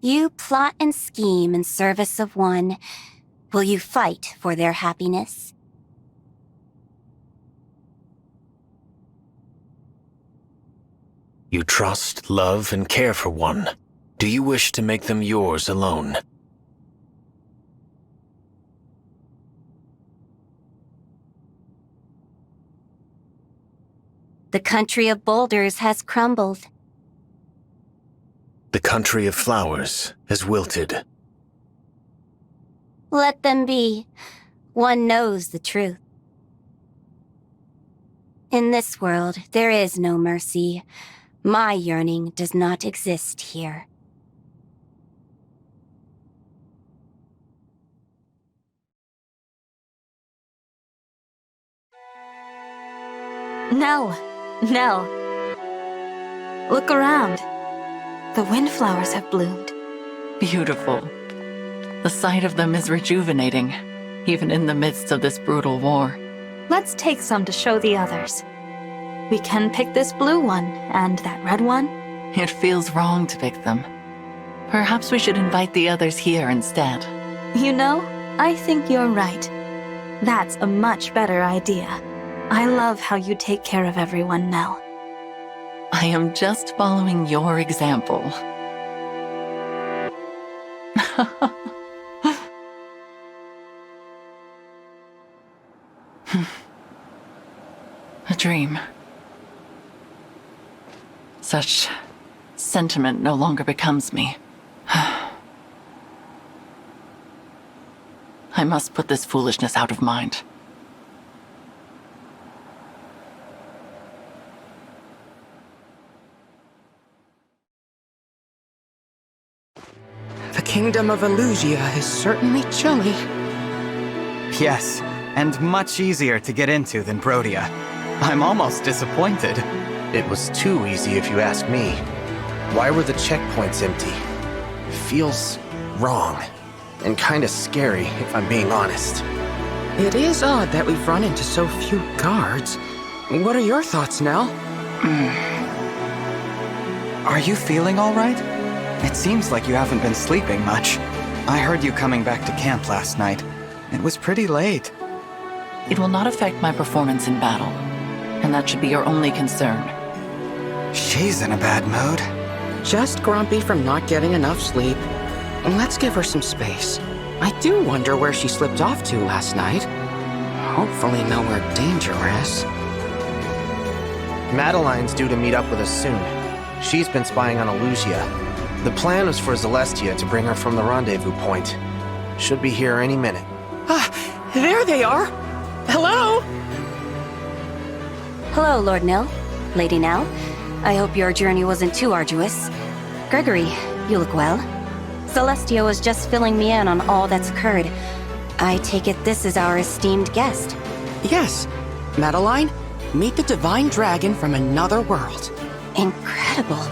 You plot and scheme in service of one. Will you fight for their happiness? You trust, love, and care for one. Do you wish to make them yours alone? The country of boulders has crumbled. The country of flowers has wilted. Let them be. One knows the truth. In this world, there is no mercy. My yearning does not exist here. Nell! Nell! Look around. The windflowers have bloomed. Beautiful. The sight of them is rejuvenating, even in the midst of this brutal war. Let's take some to show the others. We can pick this blue one and that red one. It feels wrong to pick them. Perhaps we should invite the others here instead. You know, I think you're right. That's a much better idea. I love how you take care of everyone, Nell. I am just following your example. A dream. Such sentiment no longer becomes me. I must put this foolishness out of mind. The kingdom of Elusia is certainly chilly. Yes, and much easier to get into than Brodia. I'm almost disappointed. It was too easy if you ask me. Why were the checkpoints empty? Feels wrong. And kinda scary, if I'm being honest. It is odd that we've run into so few guards. What are your thoughts, Nell? Are you feeling all right? It seems like you haven't been sleeping much. I heard you coming back to camp last night. It was pretty late. It will not affect my performance in battle, and that should be your only concern. She's in a bad mood. Just grumpy from not getting enough sleep. Let's give her some space. I do wonder where she slipped off to last night. Hopefully nowhere dangerous. Madeline's due to meet up with us soon. She's been spying on Elusia. The plan was for Celestia to bring her from the rendezvous point. Should be here any minute. Ah, there they are! Hello? Hello, Lord Nell. Lady Nell. I hope your journey wasn't too arduous. Gregory, you look well. Celestia was just filling me in on all that's occurred. I take it this is our esteemed guest. Yes. Madeline, meet the divine dragon from another world. Incredible.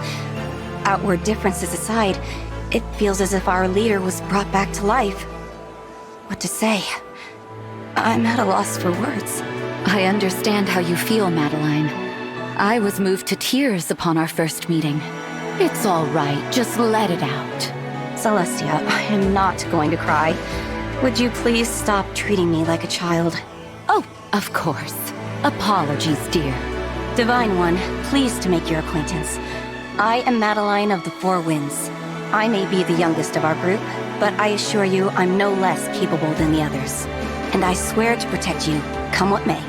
Outward differences aside, it feels as if our leader was brought back to life. What to say? I'm at a loss for words. I understand how you feel, Madeline. I was moved to tears upon our first meeting. It's all right, just let it out. Celestia, I am not going to cry. Would you please stop treating me like a child? Oh, of course. Apologies, dear. Divine One, pleased to make your acquaintance. I am Madeline of the Four Winds. I may be the youngest of our group, but I assure you I'm no less capable than the others. And I swear to protect you, come what may.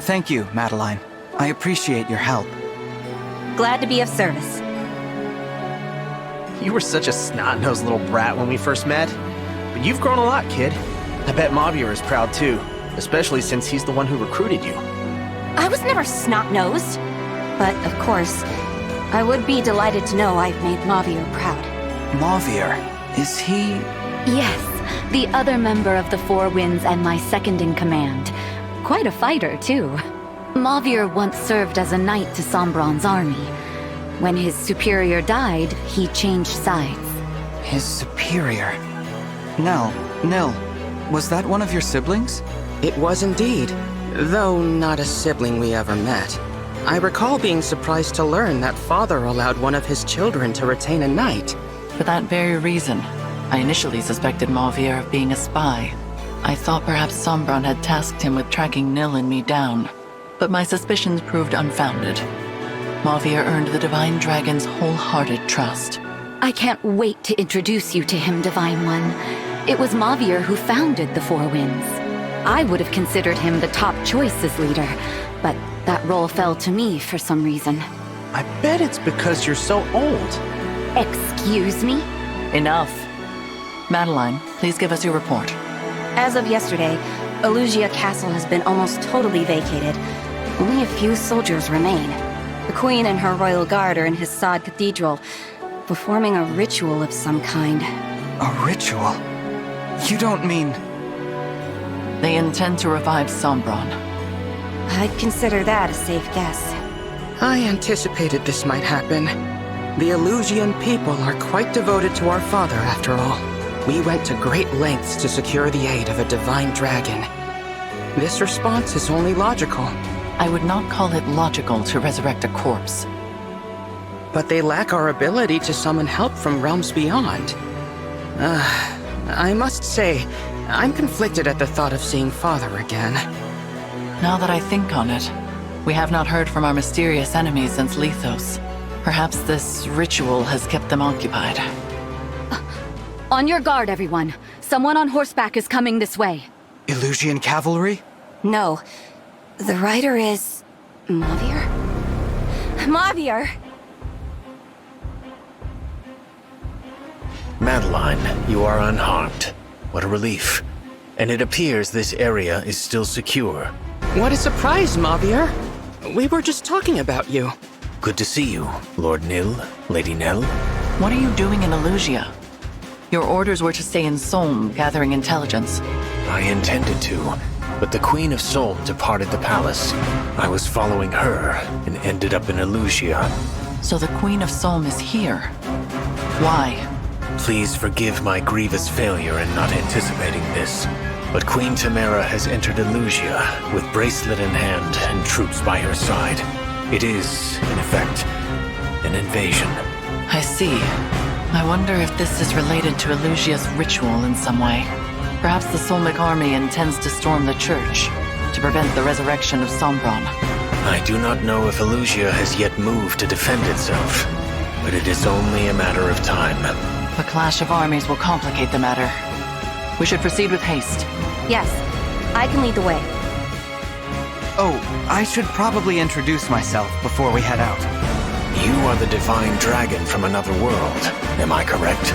Thank you, Madeline. I appreciate your help. Glad to be of service. You were such a snot-nosed little brat when we first met. But you've grown a lot, kid. I bet Mavier is proud too, especially since he's the one who recruited you. I was never snot-nosed. But, of course, I would be delighted to know I've made Mavier proud. Mavier, is he... Yes, the other member of the Four Winds and my second in command. Quite a fighter, too. Mavier once served as a knight to Sombron's army. When his superior died, he changed sides. his superior? Nell, was that one of your siblings? It was indeed, though not a sibling we ever met. I recall being surprised to learn that father allowed one of his children to retain a knight. For that very reason, I initially suspected Mauvir of being a spy. I thought perhaps Sombron had tasked him with tracking Nil and me down, but my suspicions proved unfounded. Mauvir earned the Divine Dragon's wholehearted trust. I can't wait to introduce you to him, Divine One. It was Mauvir who founded the Four Winds. I would have considered him the top choice as leader, but that role fell to me for some reason. I bet it's because you're so old. Excuse me? Enough. Madeline, please give us your report. As of yesterday, Elugia Castle has been almost totally vacated. Only a few soldiers remain. The Queen and her royal guard are in Hissad Cathedral, performing a ritual of some kind. A ritual? You don't mean... They intend to revive Sombron. I'd consider that a safe guess. I anticipated this might happen. The Elusian people are quite devoted to our father, after all. We went to great lengths to secure the aid of a divine dragon. This response is only logical. I would not call it logical to resurrect a corpse. But they lack our ability to summon help from realms beyond. I must say, I'm conflicted at the thought of seeing Father again. Now that I think on it, we have not heard from our mysterious enemies since Lethos. Perhaps this ritual has kept them occupied. On your guard, everyone. Someone on horseback is coming this way. Elusian cavalry? No. The rider is... Mauvir? Mauvir! Madeline, you are unharmed. What a relief. And it appears this area is still secure. What a surprise, Mauvir. We were just talking about you. Good to see you, Lord Nil, Lady Nell. What are you doing in Elugia? Your orders were to stay in Solm, gathering intelligence. I intended to, but the Queen of Solm departed the palace. I was following her and ended up in Elugia. So the Queen of Solm is here. Why? Please forgive my grievous failure in not anticipating this, but Queen Tamara has entered Elugia with bracelet in hand and troops by her side. It is, in effect, an invasion. I see. I wonder if this is related to Elugia's ritual in some way. Perhaps the Solmic army intends to storm the church to prevent the resurrection of Sombron. I do not know if Elugia has yet moved to defend itself, but it is only a matter of time. The clash of armies will complicate the matter. We should proceed with haste. Yes, I can lead the way. Oh, I should probably introduce myself before we head out. You are the divine dragon from another world, am I correct?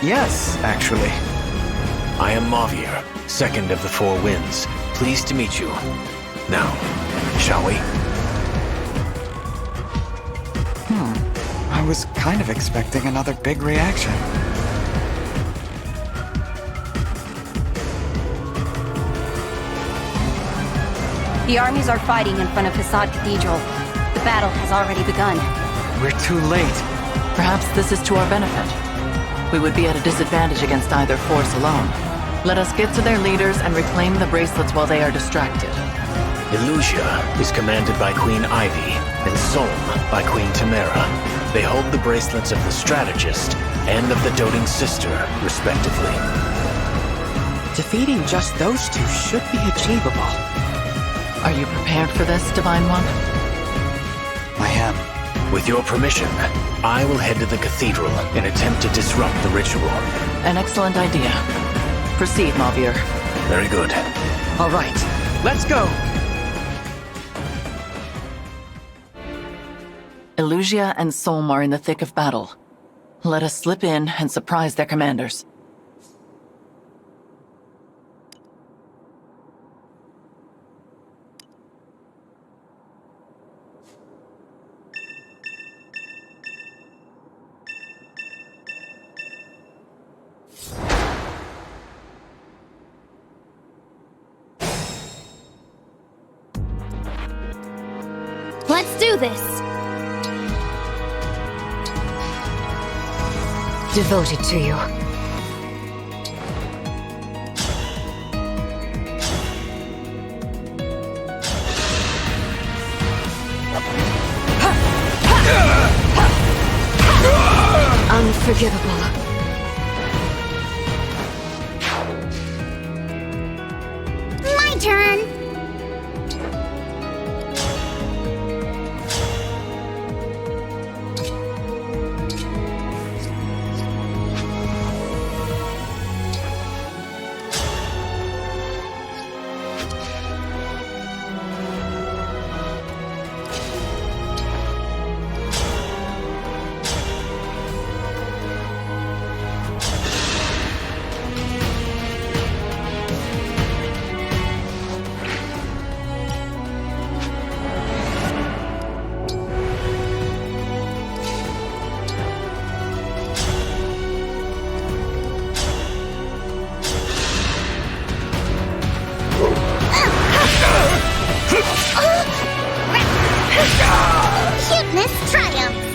Yes, actually. I am Mauvir, second of the Four Winds. Pleased to meet you. Now, shall we? I was kind of expecting another big reaction. The armies are fighting in front of Hissad Cathedral. The battle has already begun. We're too late. Perhaps this is to our benefit. We would be at a disadvantage against either force alone. Let us get to their leaders and reclaim the bracelets while they are distracted. Elugia is commanded by Queen Ivy, and Solm by Queen Tamara. They hold the bracelets of the Strategist and of the Doting Sister, respectively. Defeating just those two should be achievable. Are you prepared for this, Divine One? I am. With your permission, I will head to the cathedral and attempt to disrupt the ritual. An excellent idea. Proceed, Mauvir. Very good. All right, let's go! Elugia and Solm are in the thick of battle. Let us slip in and surprise their commanders. Let's do this! Devoted to you. unforgivable. My turn! Cuteness triumphs!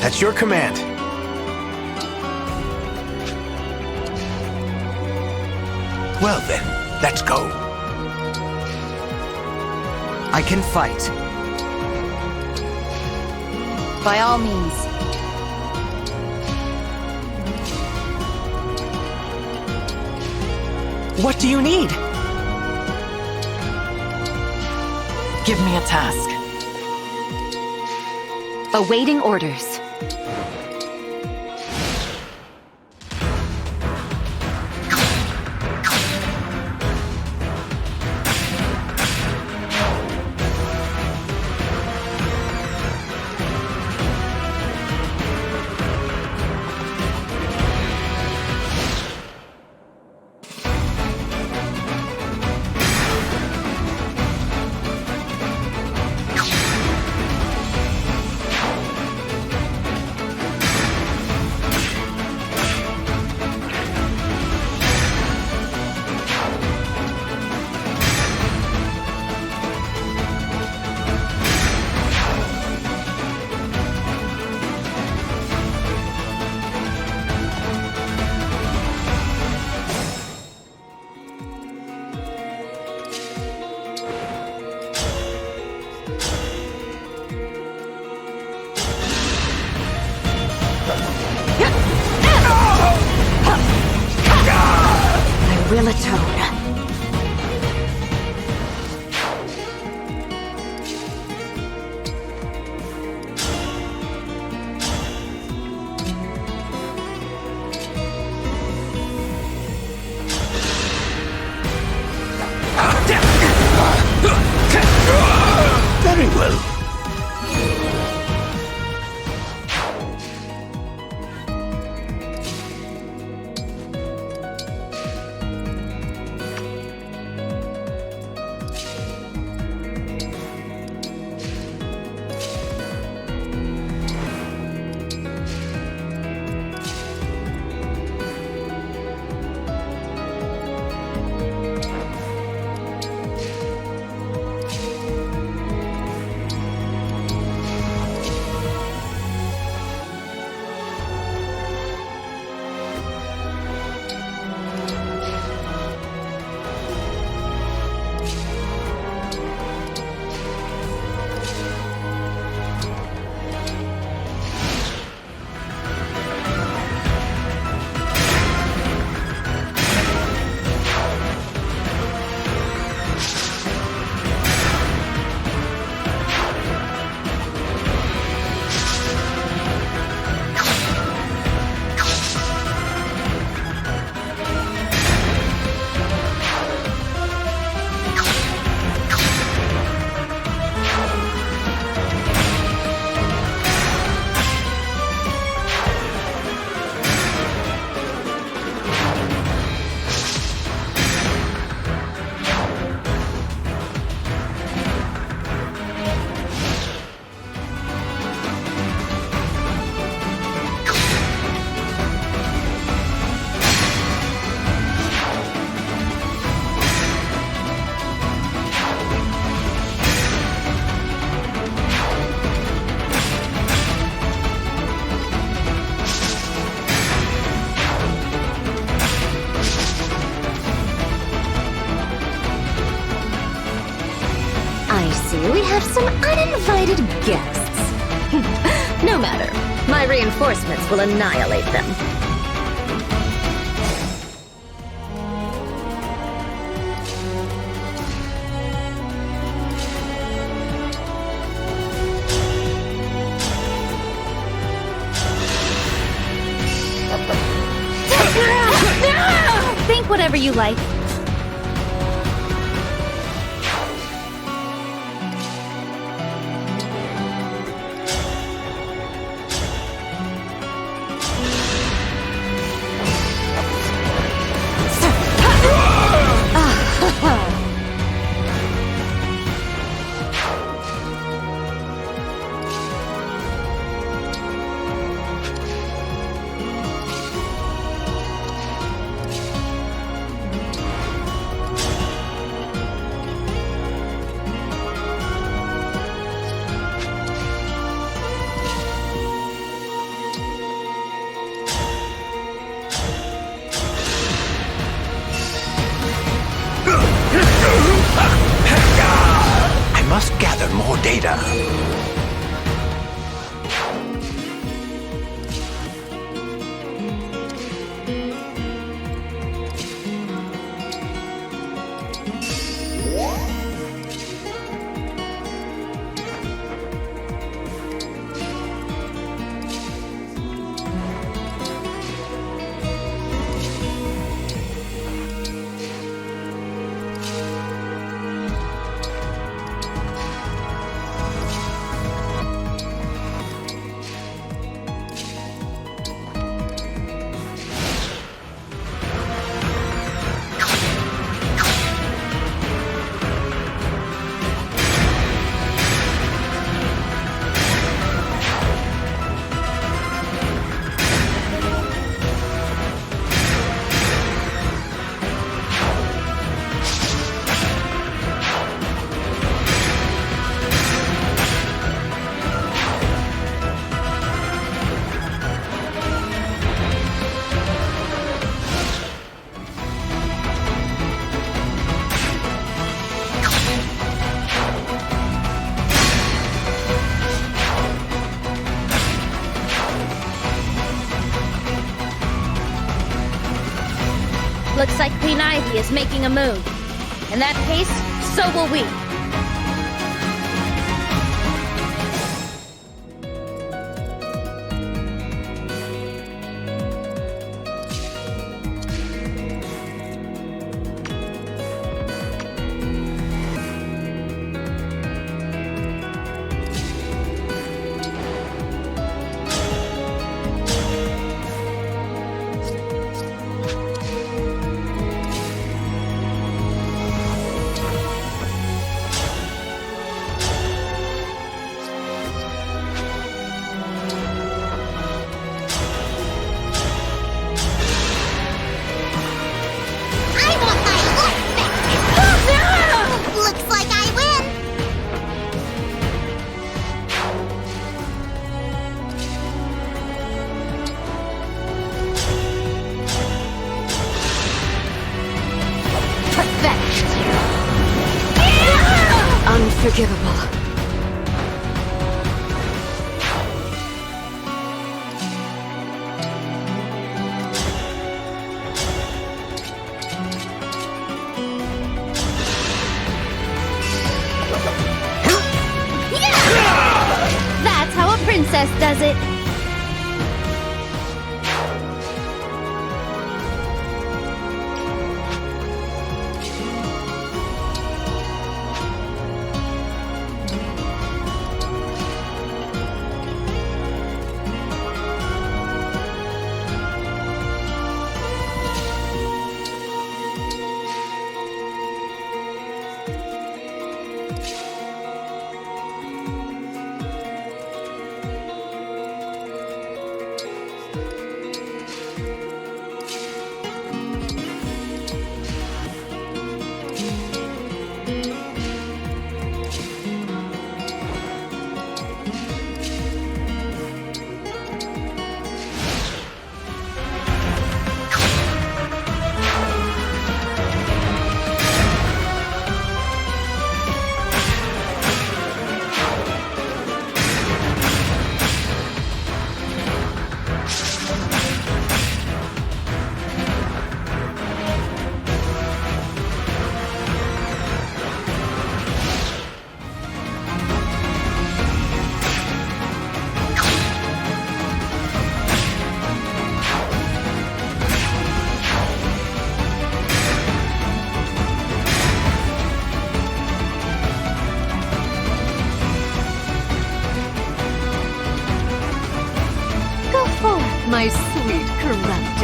That's your command. Well then, let's go. I can fight. By all means. What do you need? Give me a task. Awaiting orders. I will atone. Very well. I see we have some uninvited guests. No matter. My reinforcements will annihilate them. Think whatever you like. I must gather more data. Looks like Queen Ivy is making a move. In that case, so will we. Looks like I win! Pathetic. Unforgivable. That's how a princess does it.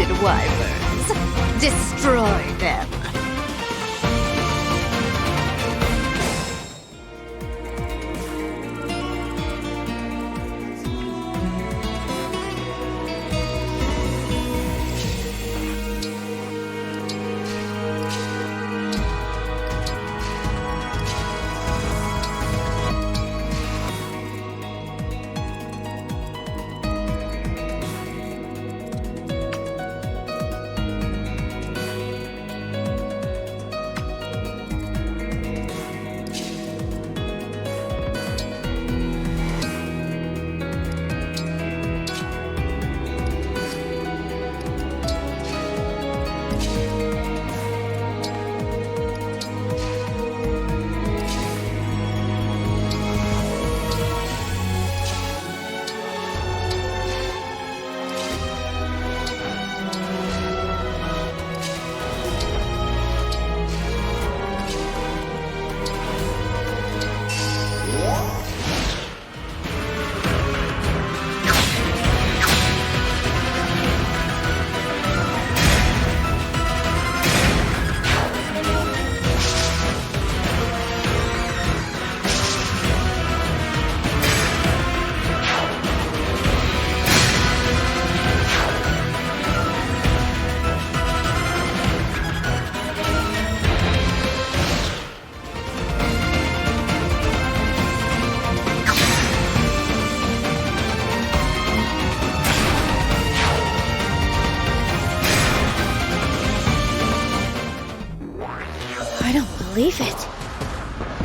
corrupted wyverns. Destroy them. Believe it.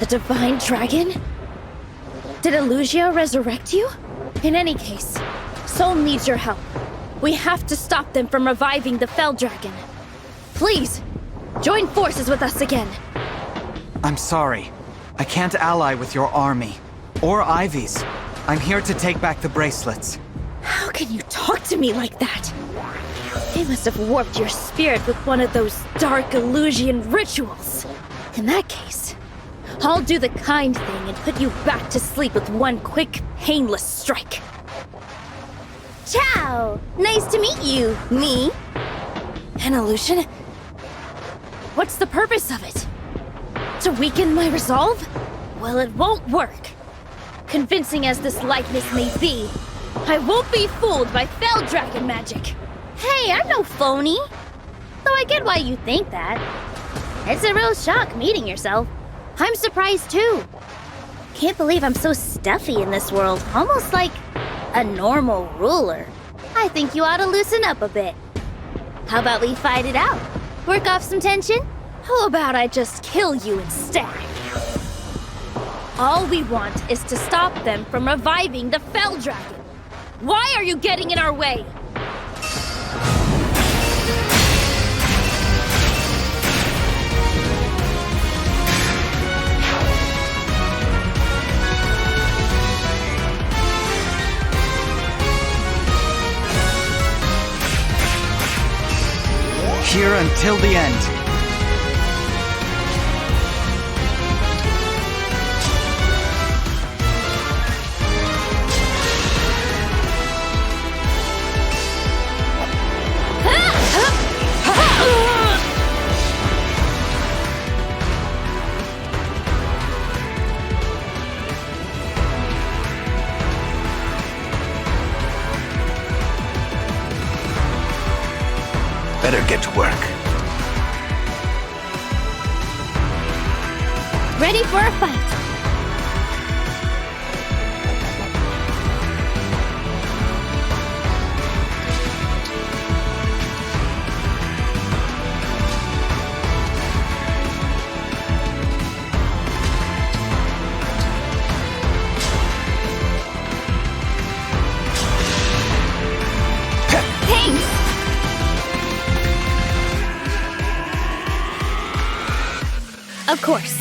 The Divine Dragon? Did Elugia resurrect you? In any case, Sol needs your help. We have to stop them from reviving the Fell Dragon. Please, join forces with us again. I'm sorry. I can't ally with your army. Or Ivy's. I'm here to take back the bracelets. How can you talk to me like that? They must have warped your spirit with one of those dark Elusian rituals. In that case, I'll do the kind thing and put you back to sleep with one quick, painless strike. Ciao! Nice to meet you, me. An illusion? What's the purpose of it? To weaken my resolve? Well, it won't work. Convincing as this likeness may be, I won't be fooled by Fell Dragon magic. Hey, I'm no phony. Though I get why you think that. It's a real shock meeting yourself. I'm surprised too. Can't believe I'm so stuffy in this world, almost like a normal ruler. I think you ought to loosen up a bit. How about we fight it out? Work off some tension? How about I just kill you instead? All we want is to stop them from reviving the Fell Dragon. Why are you getting in our way? Here until the end. Better get to work. Ready for a fight. Of course.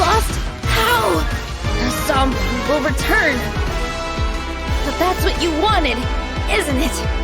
lost? How? Sombron will return. But that's what you wanted, isn't it?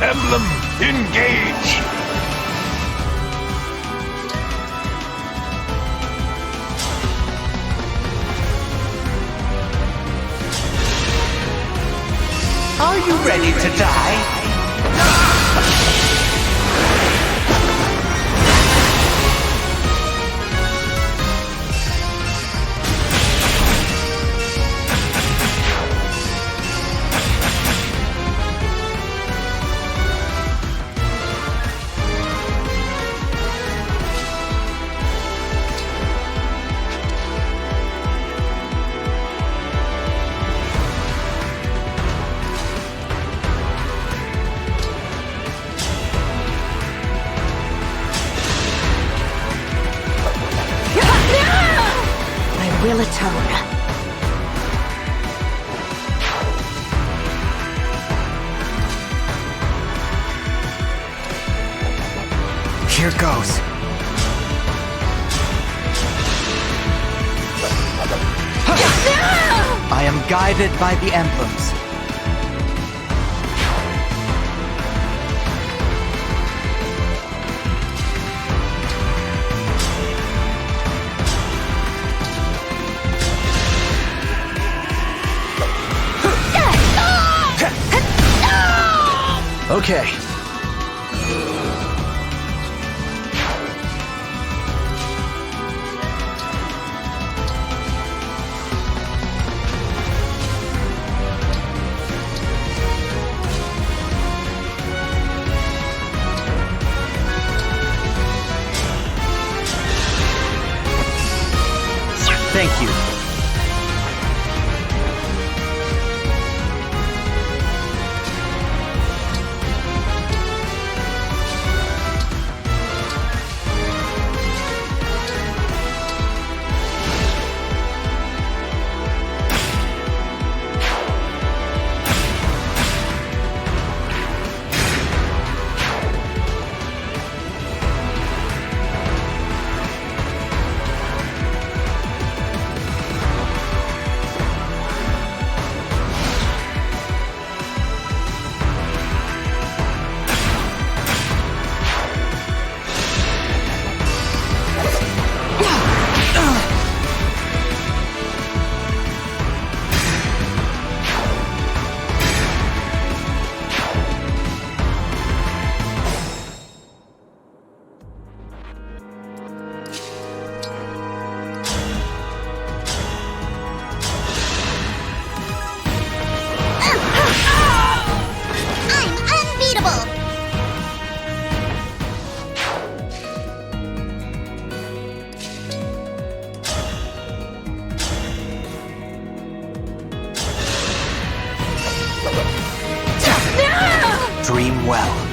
Emblem, engage! Are you ready to die? Will atone. Here goes. I am guided by the emblems. Okay. Thank you. well.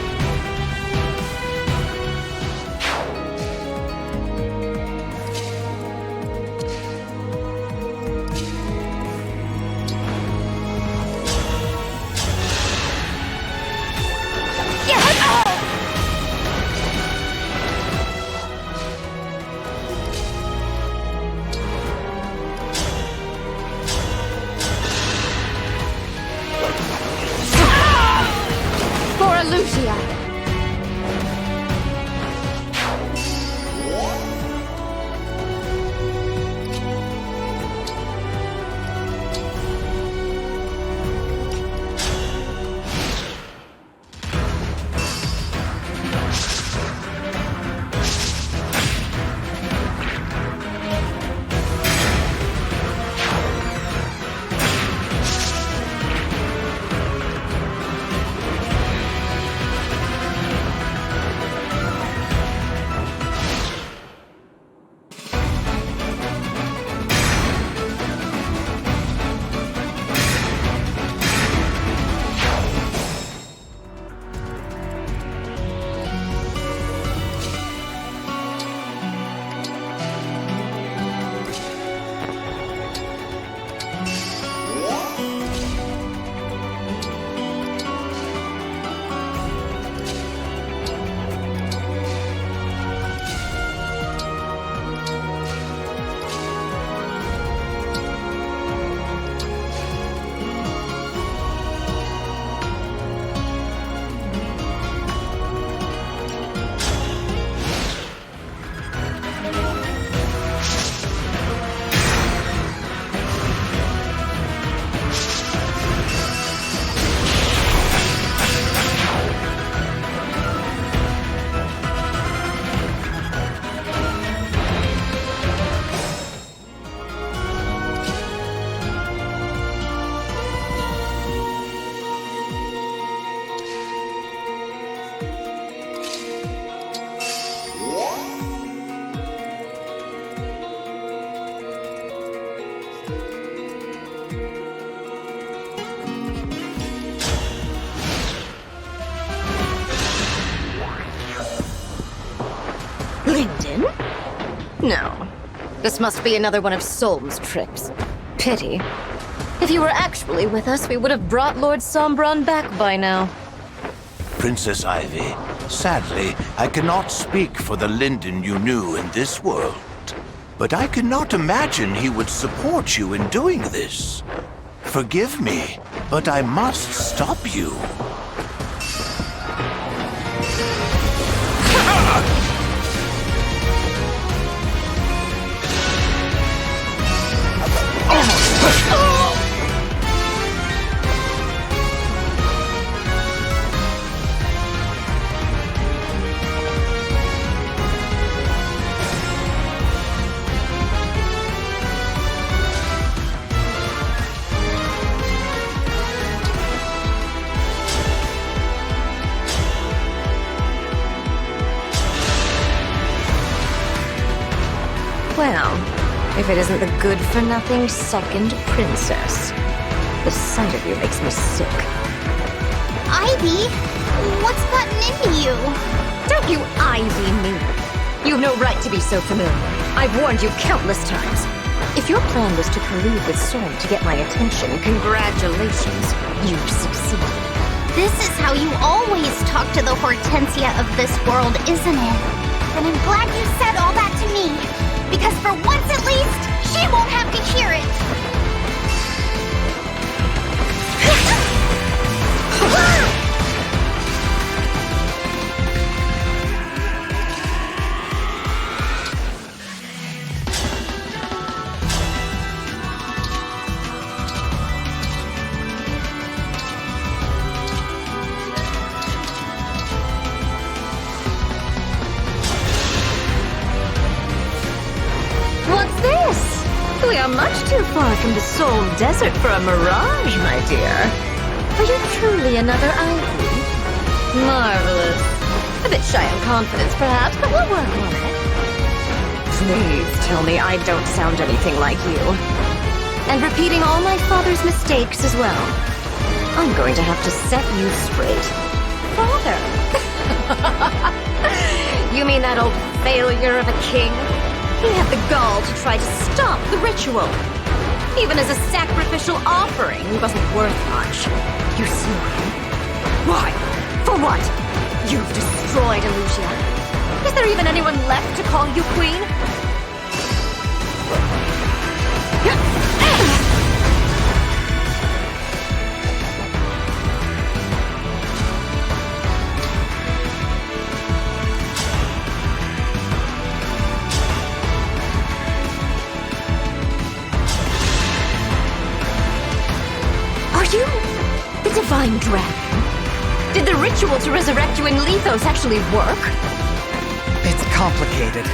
Lyndon? No. This must be another one of Solm's tricks. Pity. If you were actually with us, we would have brought Lord Sombron back by now. Princess Ivy, sadly, I cannot speak for the Lyndon you knew in this world. But I cannot imagine he would support you in doing this. Forgive me, but I must stop you. Well, if it isn't the good-for-nothing second princess. The sight of you makes me sick. Ivy, what's gotten into you? Don't you Ivy me! You've no right to be so familiar. I've warned you countless times. If your plan was to collude with Solm to get my attention, congratulations. You've succeeded. This is how you always talk to the Hortensia of this world, isn't it? And I'm glad you said all that to me. Because for once at least, she won't have to hear it. We are much too far from the Soul Desert for a mirage, my dear. Are you truly another Ivy? Marvelous. A bit shy on confidence, perhaps, but we'll work on it. Please tell me I don't sound anything like you. And repeating all my father's mistakes as well. I'm going to have to set you straight. Father, You mean that old failure of a king? He had the gall to try to stop the ritual. Even as a sacrificial offering, he wasn't worth much. You slew him. Why? For what? You've destroyed Illusia. Is there even anyone left to call you queen? Are you the Divine Dragon? Did the ritual to resurrect you in Lethos actually work? It's complicated.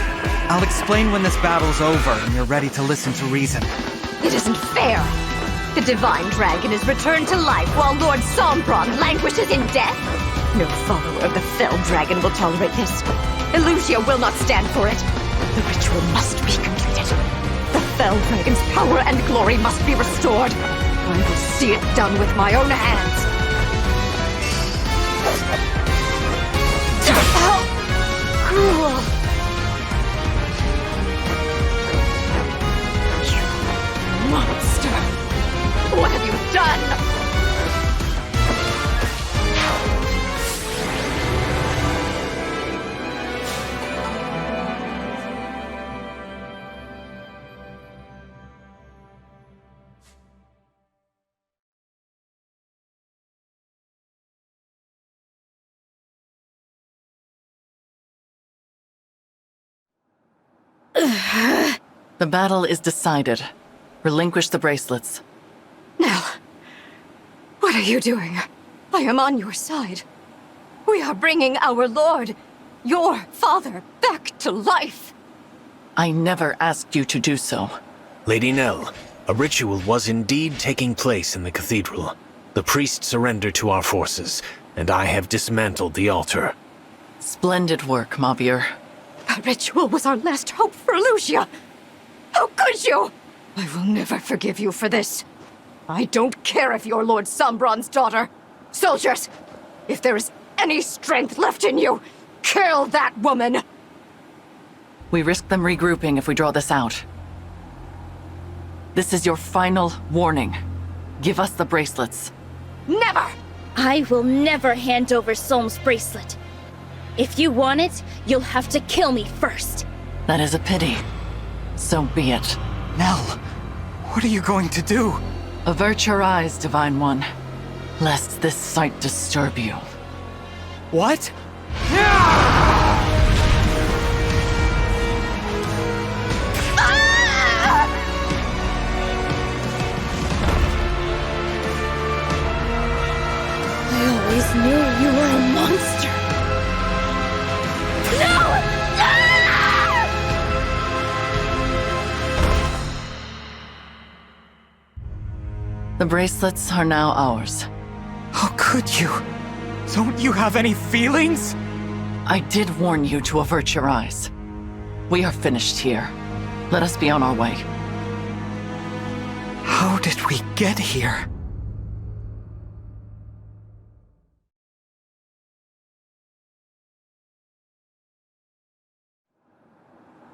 I'll explain when this battle's over and you're ready to listen to reason. It isn't fair. The Divine Dragon is returned to life while Lord Sombron languishes in death. No follower of the Fell Dragon will tolerate this. Illusia will not stand for it. The ritual must be completed. The Fell Dragon's power and glory must be restored. I will see it done with my own hands. How cruel! You monster! What have you done? The battle is decided. Relinquish the bracelets. Nell, what are you doing? I am on your side. We are bringing our lord, your father, back to life. I never asked you to do so. Lady Nell, a ritual was indeed taking place in the cathedral. The priest surrendered to our forces, and I have dismantled the altar. Splendid work, Mavier. That ritual was our last hope for Illusia. How could you? I will never forgive you for this. I don't care if you're Lord Sombron's daughter. Soldiers, if there is any strength left in you, kill that woman! We risk them regrouping if we draw this out. This is your final warning. Give us the bracelets. Never! I will never hand over Solm's bracelet. If you want it, you'll have to kill me first. That is a pity. So be it. Nell, what are you going to do? Avert your eyes, Divine One, lest this sight disturb you. What? I always knew you were a monster. No! The bracelets are now ours. How could you? Don't you have any feelings? I did warn you to avert your eyes. We are finished here. Let us be on our way. How did we get here?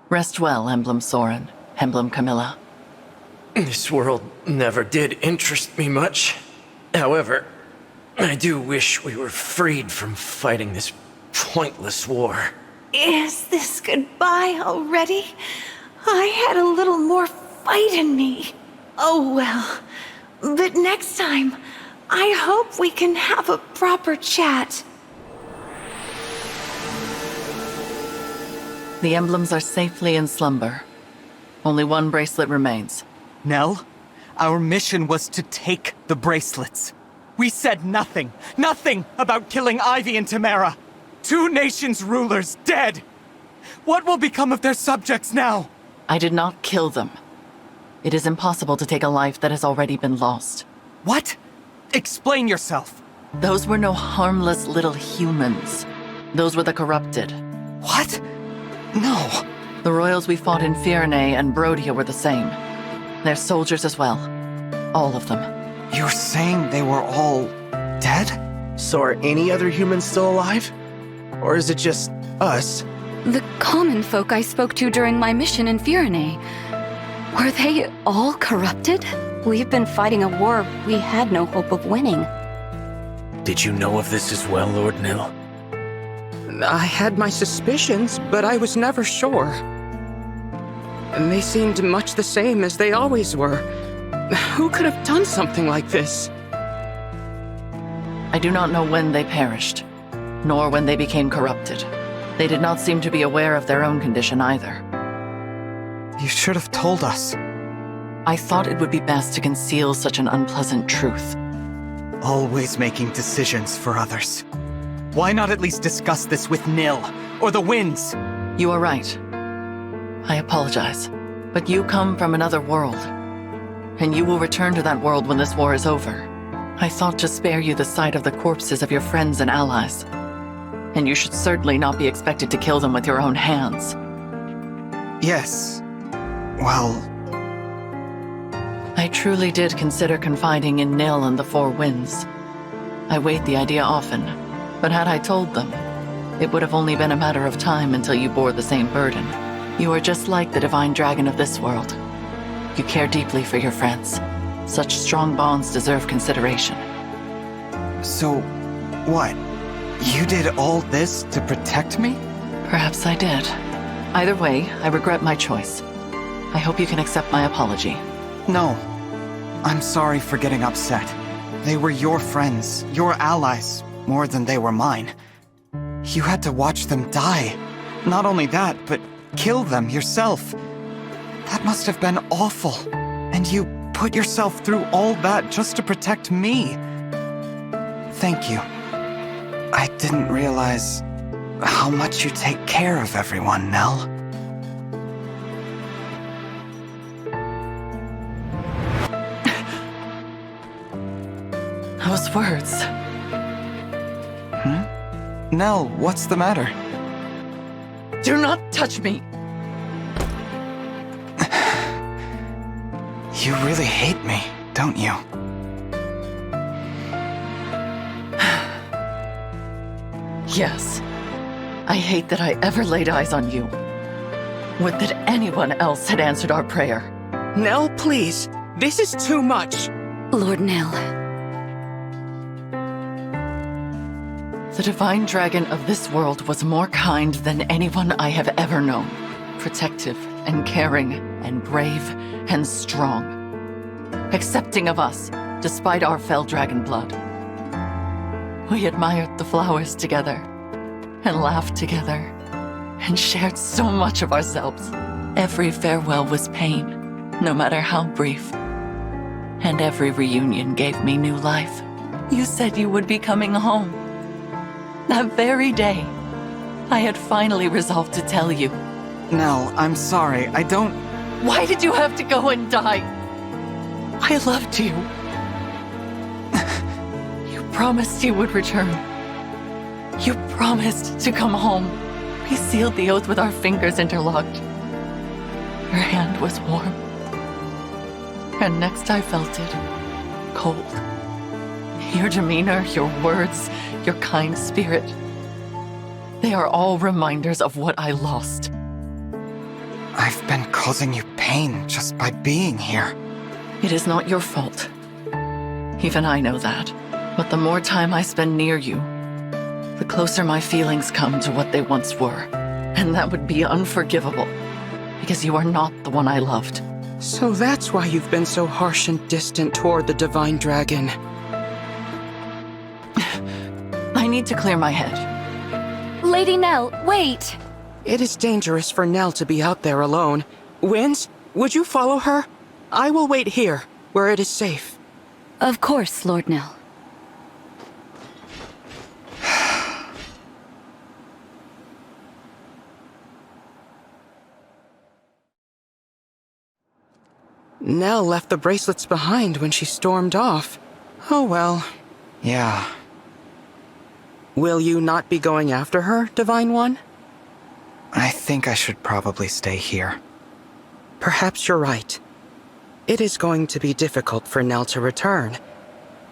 Rest well, Emblem Soren, Emblem Camilla. This world never did interest me much. However, I do wish we were freed from fighting this pointless war. Is this goodbye already? I had a little more fight in me. Oh well. But next time, I hope we can have a proper chat. The emblems are safely in slumber. Only one bracelet remains. Nell, our mission was to take the bracelets. We said nothing about killing Ivy and Tamara. 2 nations' rulers dead. What will become of their subjects now? I did not kill them. It is impossible to take a life that has already been lost. What? Explain yourself. Those were no harmless little humans. Those were the corrupted. What? No. The royals we fought in Fierne and Brodia were the same. They're soldiers as well. All of them. You're saying they were all dead? So are any other humans still alive? Or is it just us? The common folk I spoke to during my mission in Firene, were they all corrupted? We've been fighting a war we had no hope of winning. Did you know of this as well, Lord Nil? I had my suspicions, but I was never sure. And they seemed much the same as they always were. Who could have done something like this? I do not know when they perished, nor when they became corrupted. They did not seem to be aware of their own condition either. You should have told us. I thought it would be best to conceal such an unpleasant truth. Always making decisions for others. Why not at least discuss this with Nil, or the winds? You are right. I apologize. But you come from another world, and you will return to that world when this war is over. I thought to spare you the sight of the corpses of your friends and allies. And you should certainly not be expected to kill them with your own hands. Yes. Well... I truly did consider confiding in Nil and the Four Winds. I weighed the idea often, but had I told them, it would have only been a matter of time until you bore the same burden. You are just like the divine dragon of this world. You care deeply for your friends. Such strong bonds deserve consideration. So, what? You did all this to protect me? Perhaps I did. Either way, I regret my choice. I hope you can accept my apology. No. I'm sorry for getting upset. They were your friends, your allies, more than they were mine. You had to watch them die. Not only that, but kill them yourself. That must have been awful. And you put yourself through all that just to protect me. Thank you. I didn't realize how much you take care of everyone, Nell. Those words. Nell, what's the matter? Do not touch me! You really hate me, don't you? Yes. I hate that I ever laid eyes on you. Would that anyone else had answered our prayer. Nell, please. This is too much. Lord Nil. The divine dragon of this world was more kind than anyone I have ever known. Protective and caring and brave and strong. Accepting of us, despite our fell dragon blood. We admired the flowers together, and laughed together, and shared so much of ourselves. Every farewell was pain, no matter how brief. And every reunion gave me new life. You said you would be coming home. That very day, I had finally resolved to tell you. Nell, I'm sorry, I don't... Why did you have to go and die? I loved you. You promised you would return. You promised to come home. We sealed the oath with our fingers interlocked. Your hand was warm. And next I felt it, cold. Your demeanor, your words, your kind spirit. They are all reminders of what I lost. I've been causing you pain just by being here. It is not your fault. Even I know that. But the more time I spend near you, the closer my feelings come to what they once were. And that would be unforgivable, because you are not the one I loved. So that's why you've been so harsh and distant toward the divine dragon. I need to clear my head. Lady Nell, wait! It is dangerous for Nell to be out there alone. Winds, would you follow her? I will wait here, where it is safe. Of course, Lord Nell. Nell left the bracelets behind when she stormed off. Oh well. Yeah. Will you not be going after her, Divine One? I think I should probably stay here. Perhaps you're right. It is going to be difficult for Nell to return.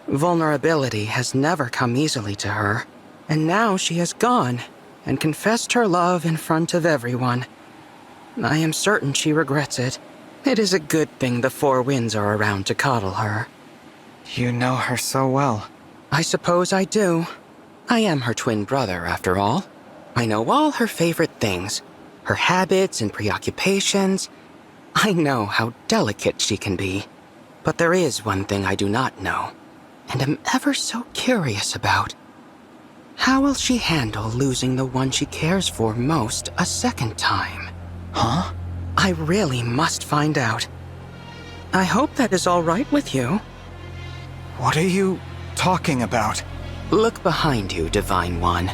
Vulnerability has never come easily to her, and now she has gone. and confessed her love in front of everyone. I am certain she regrets it. It is a good thing the Four Winds are around to coddle her. You know her so well. I suppose I do. I am her twin brother, after all. I know all her favorite things, her habits and preoccupations. I know how delicate she can be. But there is one thing I do not know, and am ever so curious about. How will she handle losing the one she cares for most a second time? Huh? I really must find out. I hope that is all right with you. What are you talking about? Look behind you, Divine One.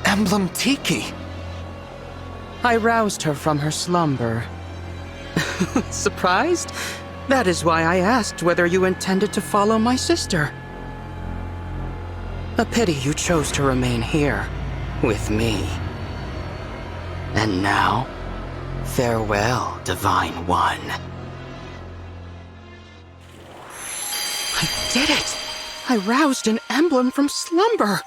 Emblem Tiki! I roused her from her slumber. Surprised? That is why I asked whether you intended to follow my sister. A pity you chose to remain here, with me. And now, farewell, Divine One. I did it! I roused an emblem from slumber!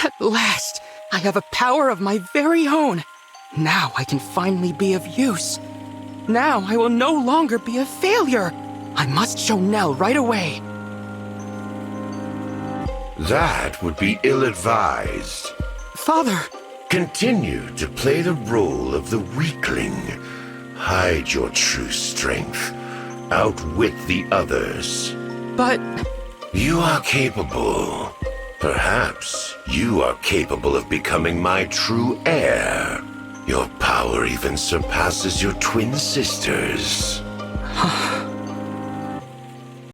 At last, I have a power of my very own! Now I can finally be of use. Now I will no longer be a failure! I must show Nell right away! That would be ill-advised. Father! Continue to play the role of the weakling. Hide your true strength. Outwit the others. But... You are capable. Perhaps you are capable of becoming my true heir. Your power even surpasses your twin sisters.